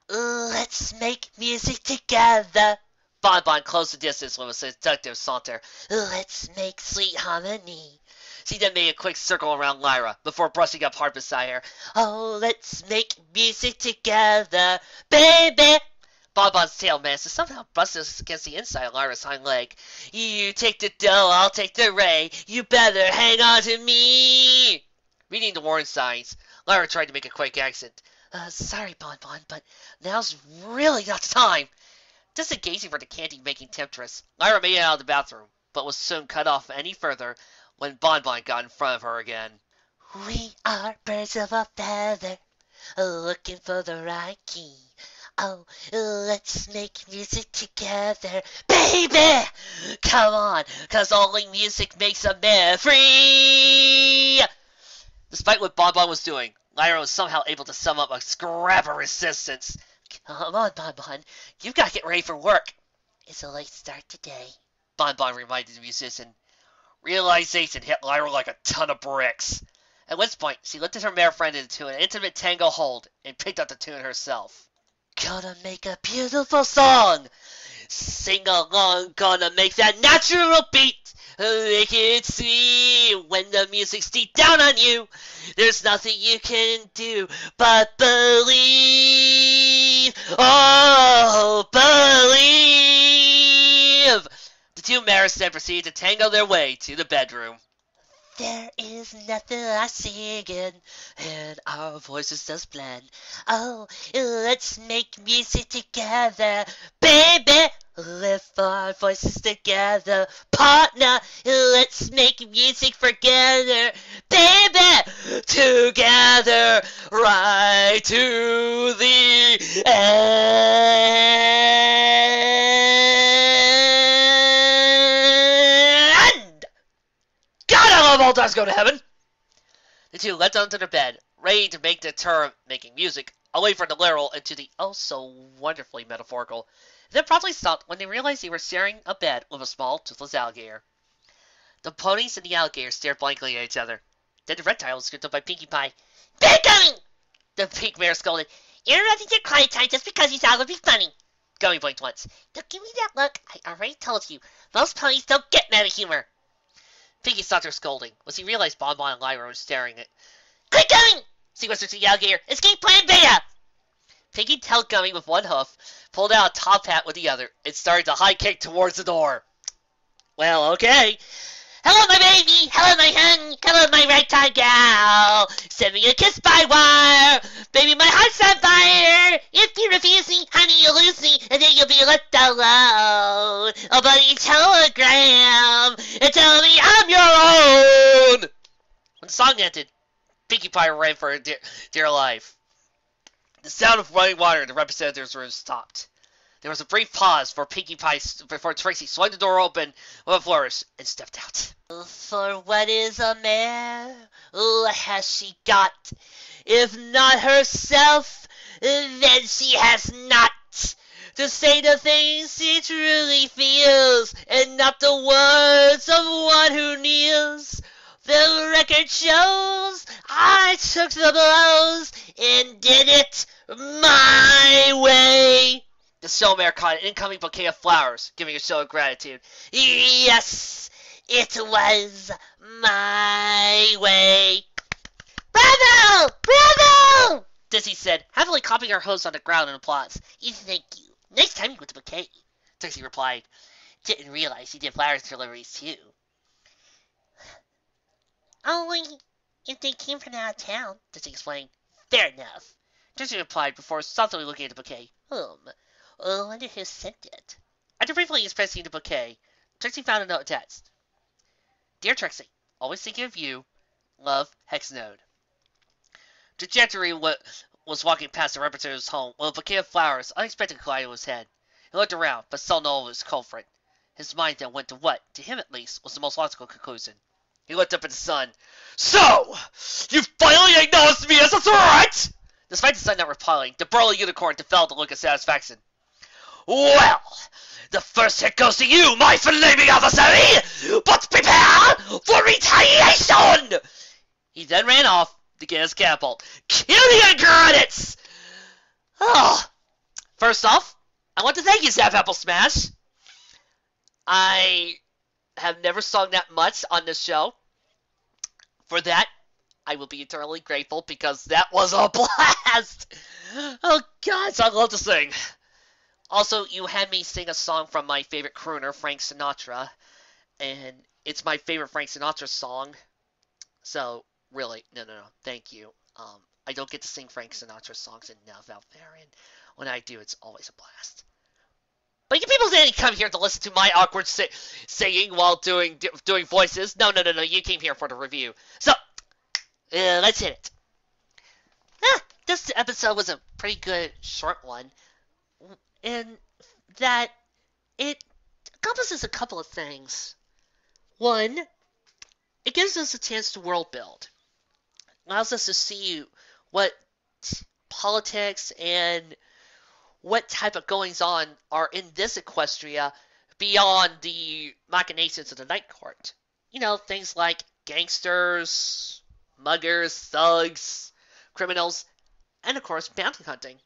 Let's make music together. Bonbon closed the distance with a seductive saunter. Let's make sweet harmony. She then made a quick circle around Lyra before brushing up hard beside her. Oh, let's make music together, baby. Bonbon's tail managed to somehow bust against the inside of Lyra's hind leg. You take the dough, I'll take the ray. You better hang on to me. Reading the warning signs, Lyra tried to make a quick accent. Sorry, Bonbon, but now's really not the time. Disengaging from the candy-making temptress, Lyra made it out of the bathroom, but was soon cut off any further when Bonbon got in front of her again. We are birds of a feather, looking for the right key. Oh, let's make music together, baby! Come on, 'cause only music makes a man free! Despite what Bonbon was doing, Lyra was somehow able to sum up a scrap of resistance. Come on, Bonbon, you've got to get ready for work. It's a late start today, Bonbon reminded the musician. Realization hit Lyra like a ton of bricks. At which point, she lifted her mare friend into an intimate tango hold and picked up the tune herself. Gonna make a beautiful song. Sing along, gonna make that natural beat. Make it sweet when the music's deep down on you. There's nothing you can do but believe. Oh, believe. The two mares then proceeded to tango their way to the bedroom. There is nothing like singing, and our voices just blend. Oh, let's make music together, baby. Lift our voices together, partner. Let's make music together, baby. Together, right to the end. God, I love all dogs go to heaven. The two leapt onto their bed, ready to make the term making music away from the literal into the oh so wonderfully metaphorical. Then promptly stopped when they realized they were sharing a bed with a small, toothless alligator. The ponies and the alligator stared blankly at each other. Then the reptile was scooped up by Pinkie Pie. Bear Gummy! The pink mare scolded. Interrupting your quiet time just because you thought it would be funny. Gummy blinked once. Don't give me that look. I already told you. Most ponies don't get meta humor. Pinkie stopped her scolding when she realized Bonbon and Lyra were staring at. Quit going! She whispered to the alligator. Escape plan beta! Pinkie held Gummy with one hoof, pulled out a top hat with the other, and started to high kick towards the door. Well, okay. Hello, my baby! Hello, my honey! Hello, my ragtime gal! Send me a kiss by wire! Baby, my heart's on fire! If you refuse me, honey, you'll lose me, and then you'll be left alone! Oh, buddy, telegram! And tell me I'm your own! When the song ended, Pinkie Pie ran for her dear life. The sound of running water in the representative's room stopped. There was a brief pause before Tracy swung the door open with a flourish and stepped out. For what is a mare? What has she got? If not herself, then she has not to say the things she truly feels, and not the words of one who kneels. The record shows I took the blows and did it my way. The showmare caught an incoming bouquet of flowers, giving a show of gratitude. Yes, it was my way. Bravo! Bravo! Ditzy said, heavily clapping her hose on the ground in applause. Thank you. Next time you get the bouquet, Trixie replied. Didn't realize you did flowers deliveries too. Only if they came from out of town, Ditzy explained. Fair enough. Trixie replied before softly looking at the bouquet. I wonder who sent it. After briefly inspecting the bouquet, Trixie found a note attached. Dear Trixie, always thinking of you. Love, Hexnode. Trajectory was walking past the representative's home when a bouquet of flowers unexpectedly collided with his head. He looked around, but saw no one of his culprit. His mind then went to what, to him at least, was the most logical conclusion. He looked up at the sun. So! You finally acknowledged me as a threat! Despite the sun not replying, the burly unicorn developed a look of satisfaction. Well, the first hit goes to you, my flaming adversary! But prepare for retaliation! He then ran off to get his catapult. Kill the ingredients! Oh, first off, I want to thank you, Zap Apple Smash. I have never sung that much on this show. For that, I will be eternally grateful because that was a blast! Oh, God, I love to sing. Also, you had me sing a song from my favorite crooner, Frank Sinatra, and it's my favorite Frank Sinatra song. So, really, no, thank you. I don't get to sing Frank Sinatra songs enough out there, and when I do, it's always a blast. But you people didn't come here to listen to my awkward singing while doing voices. No, you came here for the review. So, let's hit it. This episode was a pretty good short one, in that it encompasses a couple of things. One, it gives us a chance to world build. Allows us to see what politics and what type of goings-on are in this Equestria beyond the machinations of the Night Court. You know, things like gangsters, muggers, thugs, criminals, and of course, bounty hunting.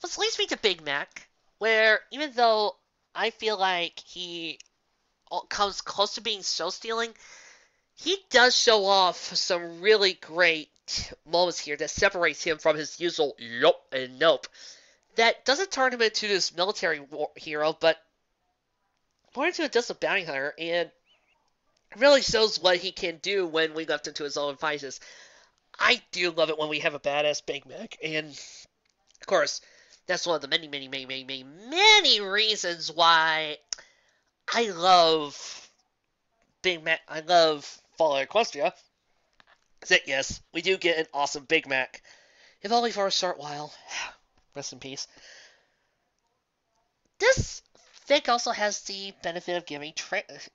Which leads me to Big Mac, where even though I feel like he comes close to being show-stealing, he does show off some really great moments here that separates him from his usual yup and nope. That doesn't turn him into this military hero, but more into a distant bounty hunter, and really shows what he can do when we left him to his own devices. I do love it when we have a badass Big Mac, and of course, that's one of the many reasons why I love Big Mac. I love Fallout Equestria. That yes, we do get an awesome Big Mac, if only for a short while. Rest in peace. This fic also has the benefit of giving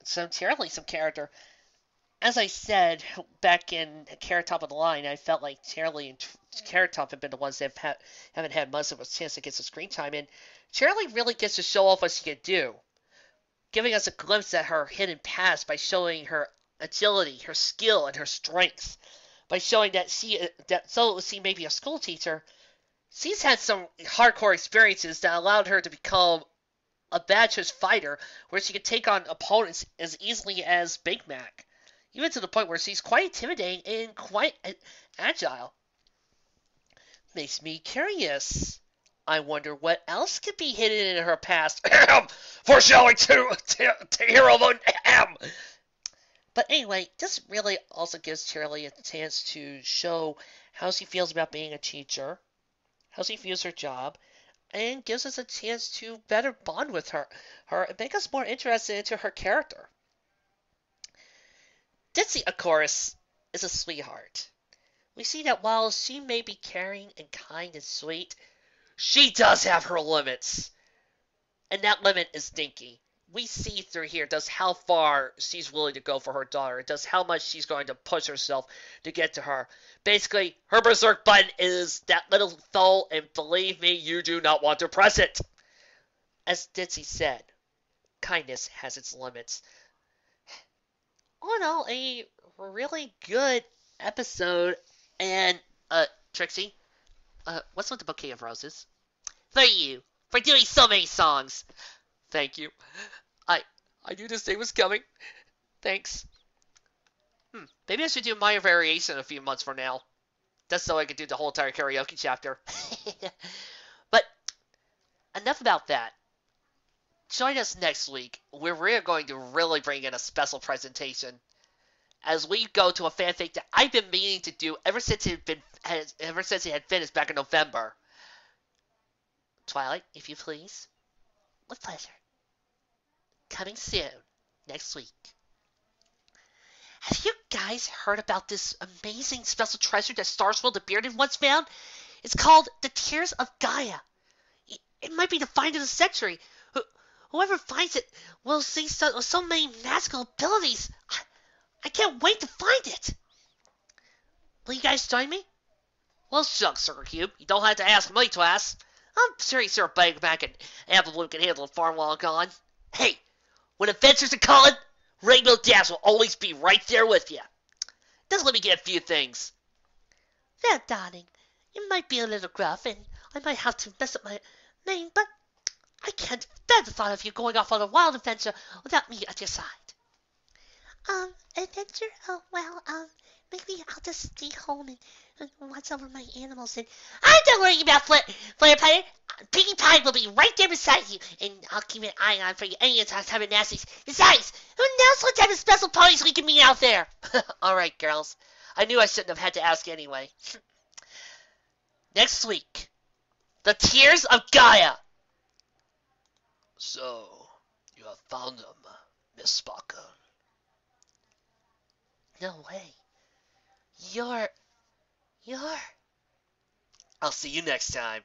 some character. As I said back in Carrot Top of the Line, I felt like Charlie and Carrot Top have been the ones that haven't had much of a chance to get some screen time, and Charlie really gets to show off what she can do, giving us a glimpse at her hidden past by showing her agility, her skill, and her strength. By showing that though she may be a school teacher, she's had some hardcore experiences that allowed her to become a badass fighter, where she can take on opponents as easily as Big Mac, even to the point where she's quite intimidating and quite agile. Makes me curious. I wonder what else could be hidden in her past. Foreshadowing to Hero Moon. But anyway, this really also gives Charlie a chance to show how she feels about being a teacher, how she views her job, and gives us a chance to better bond with her and make us more interested into her character. Ditzy, of course, is a sweetheart. We see that while she may be caring and kind and sweet, she does have her limits. And that limit is Dinky. We see through here does how far she's willing to go for her daughter. It does how much she's going to push herself to get to her. Basically, her berserk button is that little thole, and believe me, you do not want to press it. As Ditzy said, kindness has its limits. All in all, a really good episode. And, Trixie, what's with the bouquet of roses? For you, for doing so many songs. Thank you. I knew this day was coming. Thanks. Maybe I should do my variation a few months from now. Just so I could do the whole entire karaoke chapter. But enough about that. Join us next week, where we're going to really bring in a special presentation as we go to a fanfic that I've been meaning to do ever since it had finished back in November. Twilight, if you please. With pleasure. Coming soon, next week. Have you guys heard about this amazing special treasure that Starsfield the Bearded once found? It's called the Tears of Gaia. It might be the find of the century. Whoever finds it will see so many magical abilities. I can't wait to find it. Will you guys join me? Well, shucks, Sugar Cube. You don't have to ask me twice. I'm sure he's sure Big Mac and Apple can handle it far while gone. Hey, when adventures are calling, Rainbow Dash will always be right there with you. Just let me get a few things. There, darling. It might be a little gruff, and I might have to mess up my name, but I can't bear the thought of you going off on a wild adventure without me at your side. Adventure? Oh, well, maybe I'll just stay home and watch over my animals, and don't worry about Flare Pie. Pinkie Pie will be right there beside you, and I'll keep an eye on for you any type of nasties. Besides, who knows what type of special ponies we can meet out there? All right, girls. I knew I shouldn't have had to ask anyway. Next week, the Tears of Gaia. So, you have found them, Miss Sparkle. No way. You're... I'll see you next time.